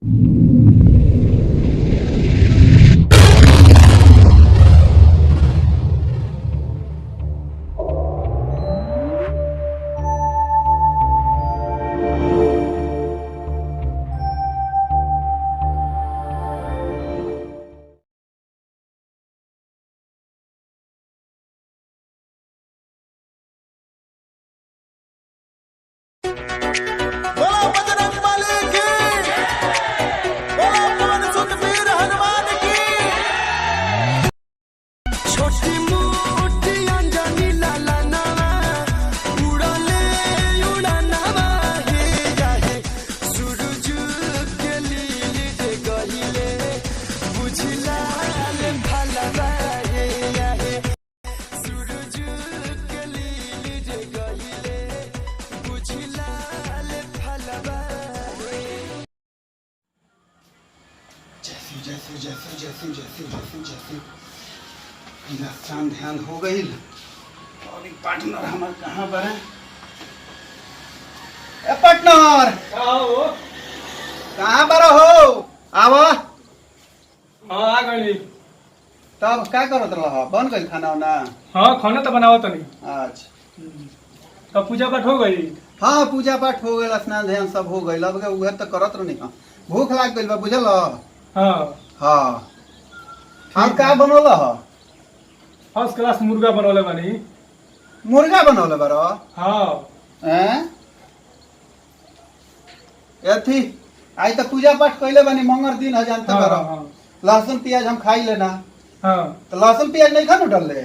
बोला बजरंग बली की, बोला पवन सुत वीर हनुमान की। छोटी मोटी अंजनी लाला नावा, उड़ाले उड़ानावा हे जाहे। सूरज के लीली रे गहिले, बुझला ले भलवा हे जाहे। सूरज के लीली रे गहिले, बुझला जैसे जैसे जैसे जैसे जैसे जैसे ध्यान हो गई। और एक पार्टनर हमारे कहाँ पर है? ए पार्टनर कहाँ पर हो? आवा। हाँ आ गई। तब क्या करत रहा? बन गई खाना वाना? हाँ खाना तो बनाओ तनी। अच्छा तब पूजा पाठ हो गई? हाँ पूजा पाठ हो गई, स्नान ध्यान सब हो गई। अब उहे तो करत रहनी। भूख लाग गई बा, बुझल? हाँ हाँ हम का बनौला ह? फर्स्ट क्लास मुर्गा बनौले बानी। मुर्गा बनौले बारो? हाँ एथी आज तो पूजा पाठ कैले बानी, मंगर दिन है जानते हाँ, बारो। हाँ। लहसुन प्याज हम खाई लेना। हाँ तो लहसुन प्याज नहीं खानु डाले?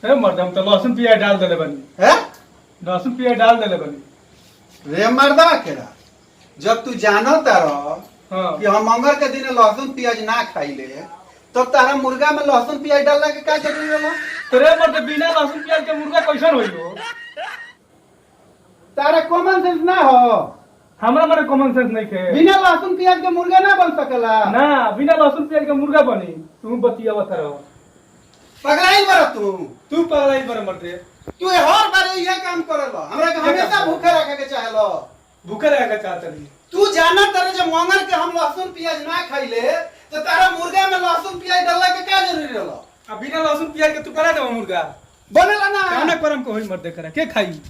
ए मर्द हम तो लहसुन प्याज डाल देले बानी। है लहसुन प्याज डाल देले बानी। रे मर्दा केरा, जब तू जानता रह हाँ कि हम मंगर के दिन लहसुन प्याज ना खाइले, तो तारा मुर्गा में लहसुन प्याज डालने के का जरूरी रहला? तेरे मर्द बिना लहसुन प्याज के मुर्गा कैसन होई हो? तारा कॉमन सेंस ना हो? हमरा मारे कॉमन सेंस नहीं के। बिना लहसुन प्याज के मुर्गा ना बन सकेला? ना बिना लहसुन प्याज के मुर्गा बनी। तू बतिया बता रहो। पगलाई बरा तू पगलाई बर मर्दे। तू हर बार ये काम करेला, हमरा के हमेशा भूखे रखे के चाहेला। भूखे रह के चाहत नहीं। तू जाना तारे जब मंगर के हम लहसुन प्याज ना खाइले, तो तारा मुर्गा में लहसुन प्याज डालने के का जरूरी रहला? अब बिना लहसुन प्याज के तू करा देबो मुर्गा? बनेला ना? काना करम को होई मर्दे करा के खाई?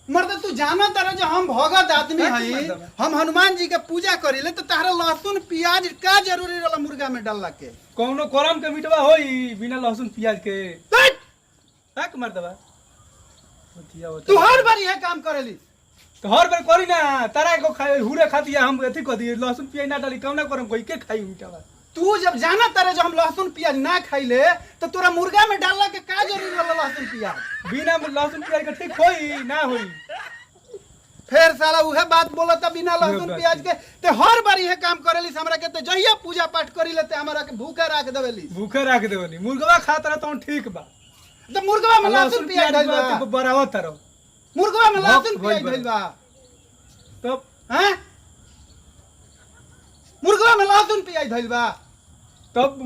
मर्द तू जाना तारे जो हम भगत आदमी हई, हम हनुमान जी के पूजा करिले, तो तारा लहसुन प्याज का जरूरी रहला मुर्गा में डालला के? कौनो करम के मिटवा होई बिना लहसुन प्याज के? तट! तक मर्दवा बतिया तू हर बार ये काम करेली। तो हर बार करी ना। तारा को खाए हुरे खातिया हम एथी क दिए लहसुन प्याज ना डाली कौना करम कोई के खाई मिटवा? तू जब जाना तारे जो हम लहसुन प्याज ना खाइले, तो तोरा मुर्गा में डालला के का जरूरी रहला लहसुन प्याज? बिना लहसुन प्याज के ठीक होई ना होई? फिर साला उहे बात बोलता बिना लहसुन प्याज के। ते हर बार ये काम करेली हमरा के, ते जहिया पूजा पाठ करी लेते हमरा के भूखा राख देवेली। भूखे रख देवनी मुर्गवा खाता रह तो ठीक बा। तो मुर्गा में लहसुन प्याज डाल बा, तो बराबर तरह मुर्गा में लहसुन प्याज डाल बा। तब हैं? मुर्गा में लहसुन प्याज डाल बा। तब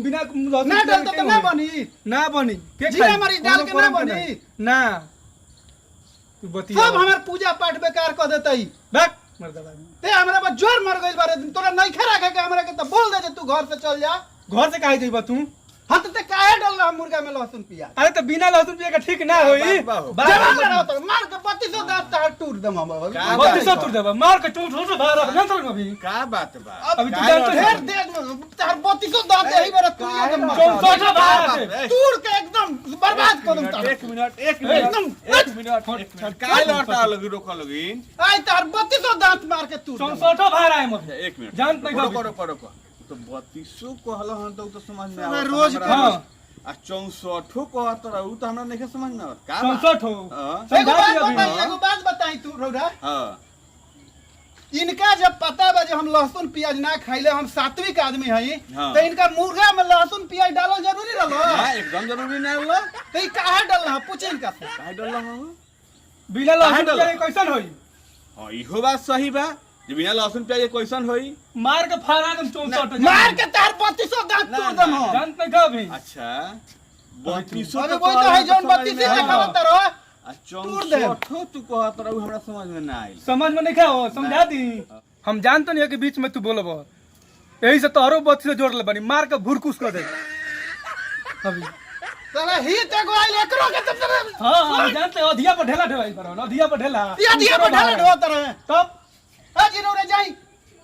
बिना लहसुन ना डाल तो ना बनी। ना बनी के जीरा मरीच डाल के ना बनी। ना तू बतिया सब हमार पूजा पाठ बेकार कर देतई। बक मर्दवा ते हमरा पर जोर मर गइल बारे, तोरा नहीं खा रखे के हमरा के तो बोल दे जे तू घर से चल जा। घर से काहे जइबा तू? हां तो ते काहे डाल रहा मुर्गा में लहसुन प्याज? अरे तो बिना लहसुन प्याज के ठीक ना होई। जवाब लगाओ तो मार के 3200 दांत तार टूट दम हम। बत्ती सौ तुर देबा मार के टूट हो बाहर ना चल अभी का बात बा? अभी तू जानते ढेर देर तार 3200 दांत यही बार तू एकदम 64 बाहर टूट के एकदम बर्बाद कर दूं तार। एक मिनट का लौटा लगी रोका लगी। आई तार 3200 दांत मार के टूट 64 बाहर आए मत एक मिनट जानत नहीं रोको बाबू। रोको रोको। तो 3200 कहलो हन तो समझ में साला आवत रोज हमरा। हाँ। आ 64 कहत रहू तो हमरा नहीं समझ में आवत का? 64 हो हां एगो बात बताई तू रौरा। हां इनका जब पता बा जे हम लहसुन प्याज ना खाइले, हम सात्विक आदमी हई, हाँ। तो इनका मुर्गा में लहसुन प्याज डालल जरूरी रहलो? हां एकदम जरूरी नहीं होला। तो ई काहे डालना पूछे इनका से? काहे डरला हो? बिना लहसुन प्याज के कैसन होई? हां इहो बात सही बा। जे बिना लहसुन प्याज के कैसन होई? मार के फाड़ा दम 64 मार के तार 3200 दांत ना, तोड़ दम ना, हम। जानत नहीं का भी। अच्छा 3200 अबे कोई तो है जौन 32 से खावत रहो। आ 64 तू कहत रहू हमरा समझ में ना आइल। समझ में नहीं खाओ समझा दी। हम जानते नहीं कि बीच में तू बोलब यही से तोहरो बत्ती से जोड़ ले बनी मार के भुरकुस कर दे अभी साला ही ते को आइल एकरो के तब हां हम जानते हैं अधिया पर ढेला ढेवाई करो अधिया पर ढेला दिया पर ढाल ढो तरह तब हाजी रे जाई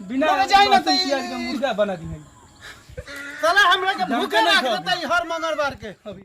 बिना जाई ना लहसुन प्याज के मुर्गा बना दी साला हमरा के भूखे रख देतै हर मंगलवार के अभी